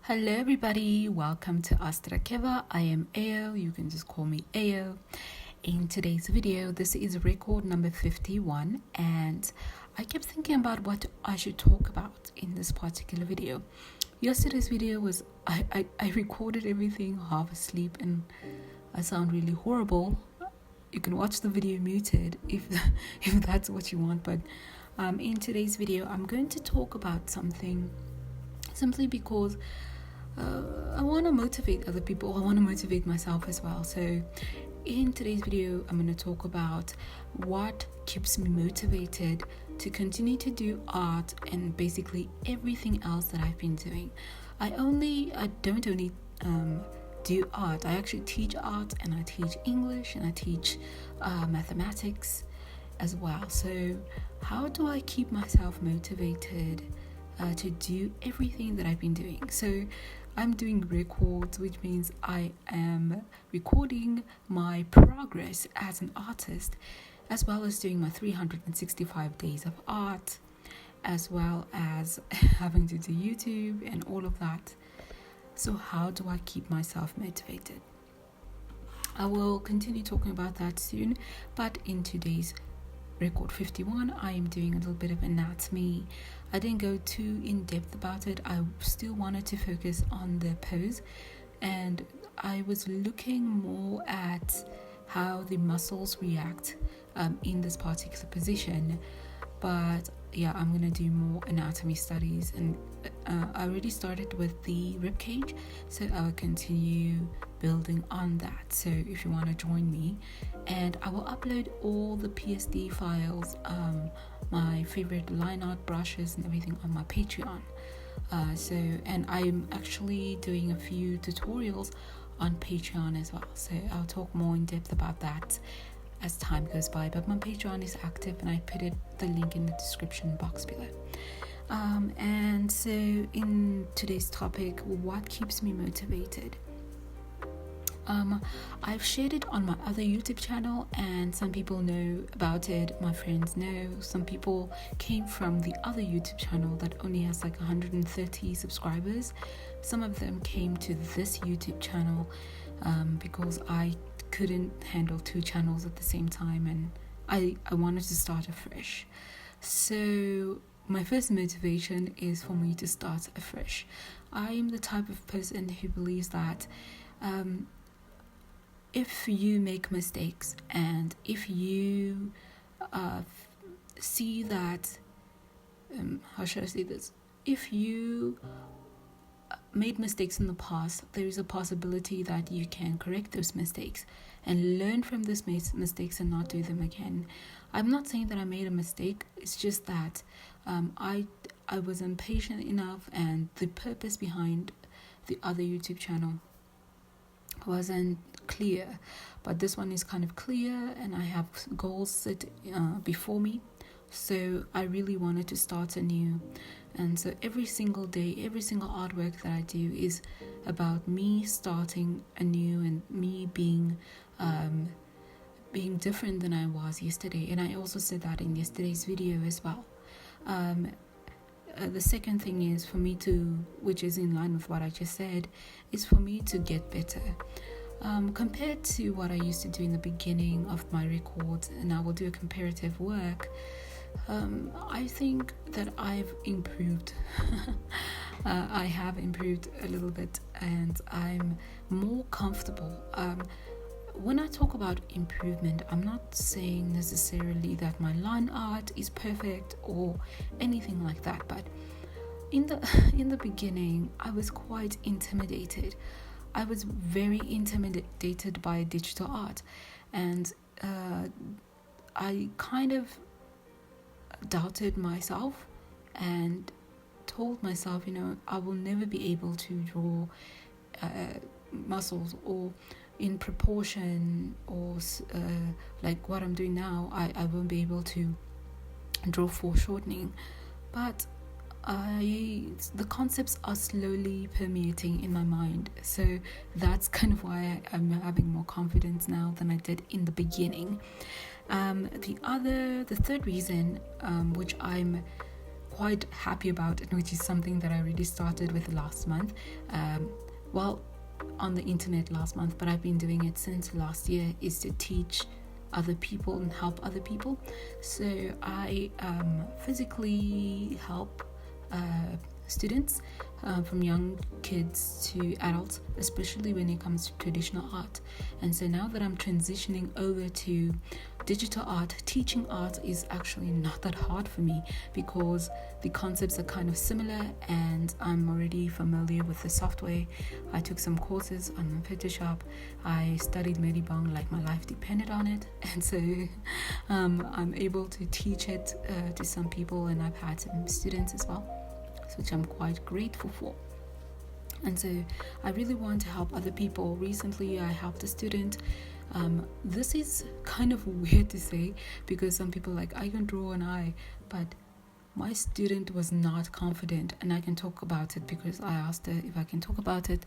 Hello everybody, welcome to astraeakeva. I am Aio, you can just call me Aio. In today's video, this is record number 51 and I kept thinking about what I should talk about in this particular video. Yesterday's video was, I recorded everything half asleep and I sound really horrible. You can watch the video muted if that's what you want, but in today's video, I'm going to talk about something simply because I want to motivate other people. I want to motivate myself as well. So in today's video, I'm going to talk about what keeps me motivated to continue to do art and basically everything else that I've been doing. I don't only do art. I actually teach art and I teach English and I teach mathematics as well. So how do I keep myself motivated to do everything that I've been doing? So I'm doing records, which means I am recording my progress as an artist, as well as doing my 365 days of art, as well as having to do YouTube and all of that. So how do I keep myself motivated? I will continue talking about that soon, but in today's record 51, I am doing a little bit of anatomy. I didn't go too in depth about it. I still wanted to focus on the pose, and I was looking more at how the muscles react in this particular position. But yeah, I'm gonna do more anatomy studies, and I already started with the rib cage, so I will continue building on that. So if you want to join me, and I will upload all the PSD files, my favorite line art brushes and everything on my Patreon. And I'm actually doing a few tutorials on Patreon as well, so I'll talk more in depth about that as time goes by. But my Patreon is active and I put the link in the description box below. And so in today's topic, what keeps me motivated? I've shared it on my other YouTube channel and some people know about it. My friends know. Some people came from the other YouTube channel that only has like 130 subscribers. Some of them came to this YouTube channel because I couldn't handle two channels at the same time, and I wanted to start afresh. So my first motivation is for me to start afresh. I am the type of person who believes that if you make mistakes and if you see that, how should I say this? If you made mistakes in the past, there is a possibility that you can correct those mistakes and learn from those mistakes and not do them again. I'm not saying that I made a mistake. It's just that I was impatient enough, and the purpose behind the other YouTube channel wasn't clear, but this one is kind of clear and I have goals set before me. So I really wanted to start anew, and so every single day, every single artwork that I do is about me starting anew and me being different than I was yesterday. And I also said that in yesterday's video as well. The second thing is for me to, which is in line with what I just said, is for me to get better. Compared to what I used to do in the beginning of my records, and I will do a comparative work, I think that I've improved. I have improved a little bit and I'm more comfortable. When I talk about improvement, I'm not saying necessarily that my line art is perfect or anything like that, but in the beginning, I was quite intimidated. I was very intimidated by digital art, and I kind of doubted myself and told myself, I will never be able to draw muscles or in proportion, or like what I'm doing now. I won't be able to draw foreshortening, but the concepts are slowly permeating in my mind, so that's kind of why I'm having more confidence now than I did in the beginning. The third reason, which I'm quite happy about, and which is something that I already started with last month. On the internet last month, but I've been doing it since last year, is to teach other people and help other people. So I physically help students from young kids to adults, especially when it comes to traditional art. And so now that I'm transitioning over to digital art, teaching art is actually not that hard for me because the concepts are kind of similar and I'm already familiar with the software. I took some courses on Photoshop. I studied Medibang like my life depended on it, and so I'm able to teach it to some people, and I've had some students as well, which I'm quite grateful for. And so I really want to help other people. Recently I helped a student. This is kind of weird to say because some people are like, I can draw an eye, but my student was not confident, and I can talk about it because I asked her if I can talk about it,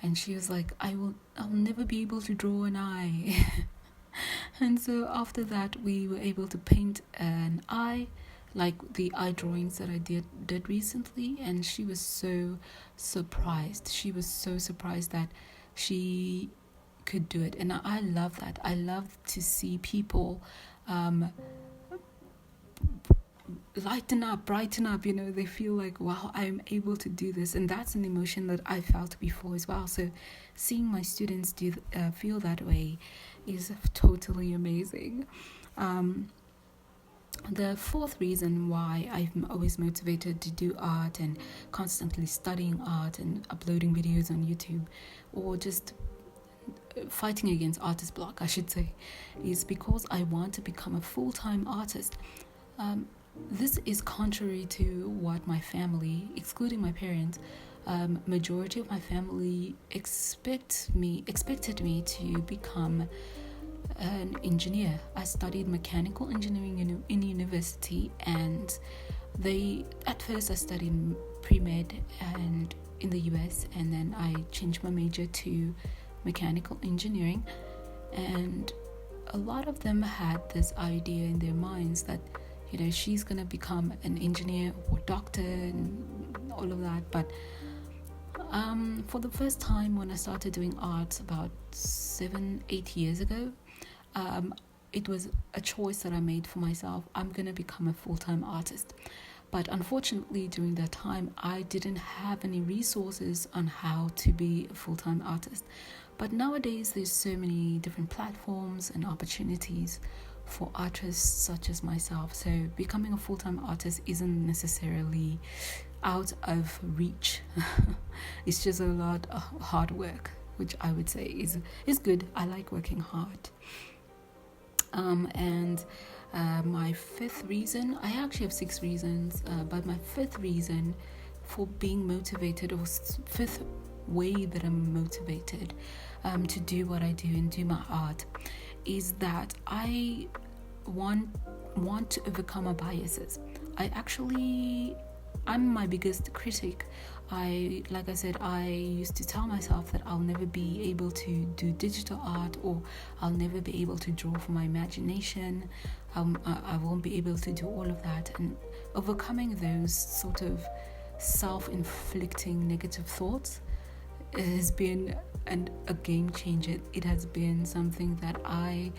and she was like, I'll never be able to draw an eye. And so after that we were able to paint an eye, like the eye drawings that I did recently, and she was so surprised. She was so surprised that she could do it, and I love that. I love to see people lighten up, brighten up, they feel like, wow, I'm able to do this. And that's an emotion that I felt before as well. So seeing my students feel that way is totally amazing. The fourth reason why I'm always motivated to do art and constantly studying art and uploading videos on YouTube, or just fighting against artist block, I should say, is because I want to become a full-time artist. This is contrary to what my family, excluding my parents, majority of my family expected me to become an engineer. I studied mechanical engineering in university, and at first I studied pre-med and in the US, and then I changed my major to mechanical engineering. And a lot of them had this idea in their minds that she's gonna become an engineer or doctor and all of that. But for the first time when I started doing art about 7-8 years ago, it was a choice that I made for myself. I'm gonna become a full-time artist. But unfortunately during that time I didn't have any resources on how to be a full-time artist. But nowadays there's so many different platforms and opportunities for artists such as myself. So becoming a full-time artist isn't necessarily out of reach. It's just a lot of hard work, which I would say is good. I like working hard. My fifth reason, I actually have 6 reasons, but my fifth reason for being motivated, or fifth way that I'm motivated to do what I do and do my art, is that I want to overcome my biases. I'm my biggest critic. Like I said, I used to tell myself that I'll never be able to do digital art, or I'll never be able to draw from my imagination. I won't be able to do all of that. And overcoming those sort of self-inflicting negative thoughts has been a game changer. It has been something that I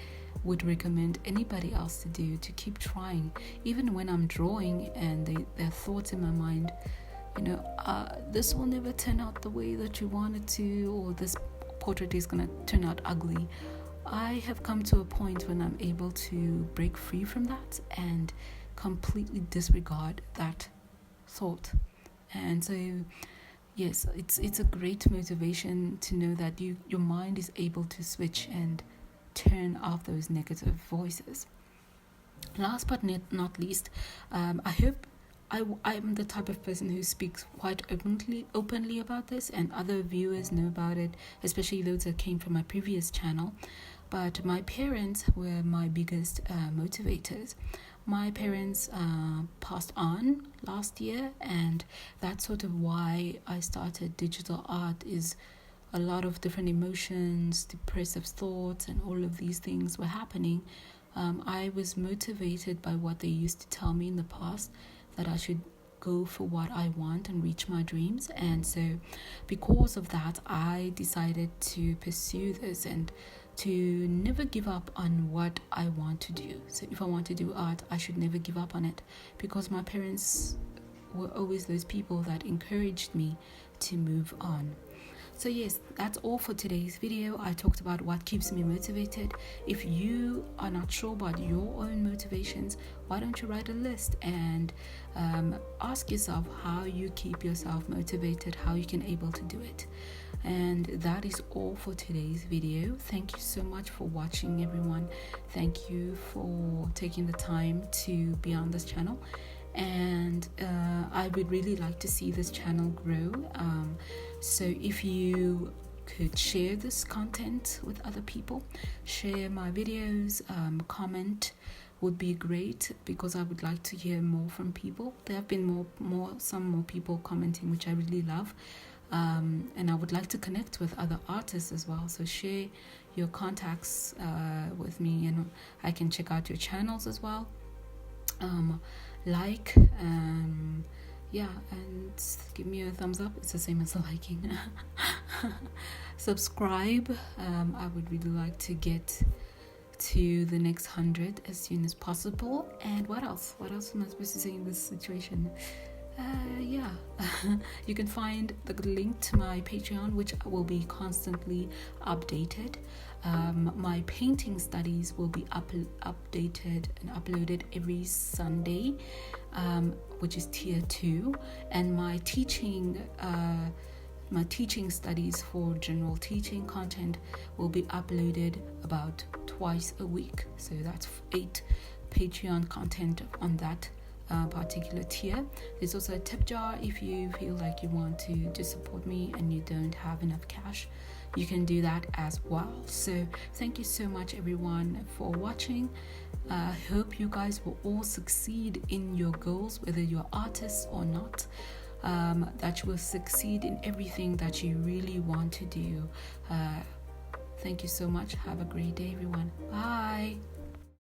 would recommend anybody else to do, to keep trying. Even when I'm drawing and there are thoughts in my mind, this will never turn out the way that you want it to, or this portrait is going to turn out ugly. I have come to a point when I'm able to break free from that and completely disregard that thought. And so yes, it's a great motivation to know that your mind is able to switch and turn off those negative voices. Last but not least, I hope I'm the type of person who speaks quite openly about this, and other viewers know about it, especially those that came from my previous channel. But my parents were my biggest motivators. My parents passed on last year, and that's sort of why I started digital art. Is a lot of different emotions, depressive thoughts, and all of these things were happening. I was motivated by what they used to tell me in the past, that I should go for what I want and reach my dreams. And so because of that, I decided to pursue this and to never give up on what I want to do. So if I want to do art, I should never give up on it, because my parents were always those people that encouraged me to move on. So yes, that's all for today's video. I talked about what keeps me motivated. If you are not sure about your own motivations, why don't you write a list and ask yourself how you keep yourself motivated, how you can able to do it. And that is all for today's video. Thank you so much for watching, everyone. Thank you for taking the time to be on this channel. And I would really like to see this channel grow, so if you could share this content with other people, share my videos, comment would be great, because I would like to hear more from people. There have been some more people commenting, which I really love, and I would like to connect with other artists as well. So share your contacts with me, and I can check out your channels as well. Like, and give me a thumbs up. It's the same as liking. Subscribe. I would really like to get to the next 100 as soon as possible. And what else am I supposed to say in this situation? You can find the link to my Patreon, which will be constantly updated. My painting studies will be updated and uploaded every Sunday, which is tier 2, and my teaching studies for general teaching content will be uploaded about twice a week. So that's 8 Patreon content on that particular tier. There's also a tip jar if you feel like you want to support me and you don't have enough cash. You can do that as well. So thank you so much, everyone, for watching. I hope you guys will all succeed in your goals, whether you're artists or not, that you will succeed in everything that you really want to do. Thank you so much. Have a great day, everyone. Bye.